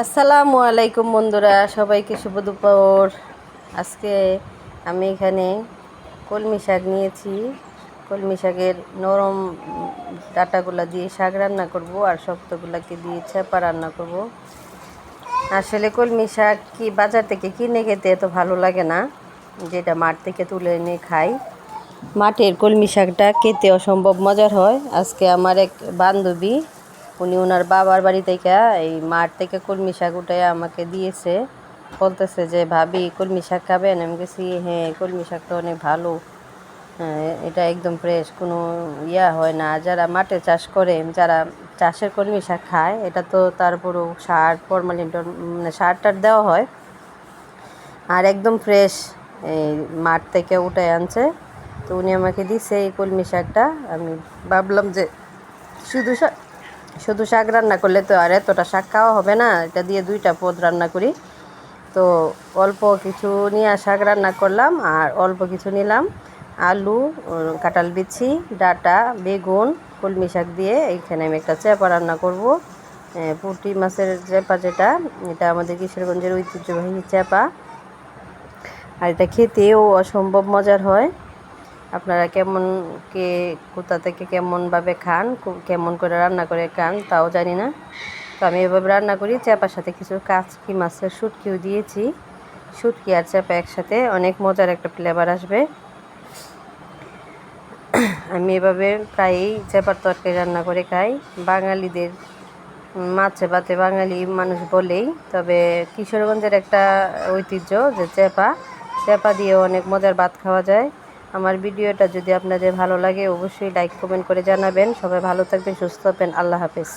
আসসালামু আলাইকুম বন্ধুরা, সবাইকে শুভ দুপুর। আজকে আমি এখানে কলমি শাক নিয়েছি। কলমি শাকের নরম ডাঁটাগুলা দিয়ে শাক রান্না করব, আর শক্তগুলাকে দিয়ে ছেপা রান্না করব। আসলে কলমি শাক কি বাজার থেকে কিনে খেতে এত ভালো লাগে না, যেটা মাঠ থেকে তুলে এনে খাই। মাঠের কলমি শাকটা খেতে অসম্ভব মজার হয়। আজকে আমার এক বান্ধবী, উনি ওনার বাবার বাড়ি থেকে এই মাঠ থেকে কলমি শাক উঠে আমাকে দিয়েছে। বলতেছে যে ভাবি কলমি শাক খাবেন? আমি গেছি হ্যাঁ, কলমি শাকটা অনেক ভালো। হ্যাঁ, এটা একদম ফ্রেশ, কোনো হয় না। যারা মাঠে চাষ করে, যারা চাষের কলমি শাক খায়, এটা তো তারপরও সার ফরমালিন মানে সার টার দেওয়া হয়, আর একদম ফ্রেশ এই মাঠ থেকে উঠে আনছে। তো উনি আমাকে দিছে এই কলমি শাকটা। আমি ভাবলাম যে শুধু শাক শুধু শাক রান্না করলে তো আর এতটা শাক খাওয়া হবে না, এটা দিয়ে দুইটা পদ রান্না করি। তো অল্প কিছু নিয়ে শাক রান্না করলাম, আর অল্প কিছু নিলাম আলু, কাঁঠাল বিচি, ডাঁটা, বেগুন, কলমি শাক দিয়ে এইখানে আমি একটা চ্যাপা রান্না করব। পুঁটি মাছের চ্যাপা, যেটা এটা আমাদের কিশোরগঞ্জের ঐতিহ্যবাহী চ্যাপা, আর এটা খেতেও অসম্ভব মজার হয়। আপনারা কোথা থেকে কেমনভাবে খান, কেমন করে রান্না করে খান তাও জানি না। তো আমি এভাবে রান্না করি। চ্যাপার সাথে কিছু কাচকি মাছের শুটকিও দিয়েছি। শুটকি আর চ্যাপা একসাথে অনেক মজার একটা ফ্লেভার আসবে। আমি এভাবে প্রায়ই চ্যাপার তরকারি রান্না করে খাই। বাঙালিদের মাছে ভাতে বাঙালি মানুষ বলেই, তবে কিশোরগঞ্জের একটা ঐতিহ্য যে চ্যাপা দিয়েও অনেক মজার ভাত খাওয়া যায়। আমার ভিডিওটা যদি আপনাদের ভালো লাগে, অবশ্যই লাইক কমেন্ট করে জানাবেন। সবাই ভালো থাকবেন, সুস্থ থাকবেন। আল্লাহ হাফেজ।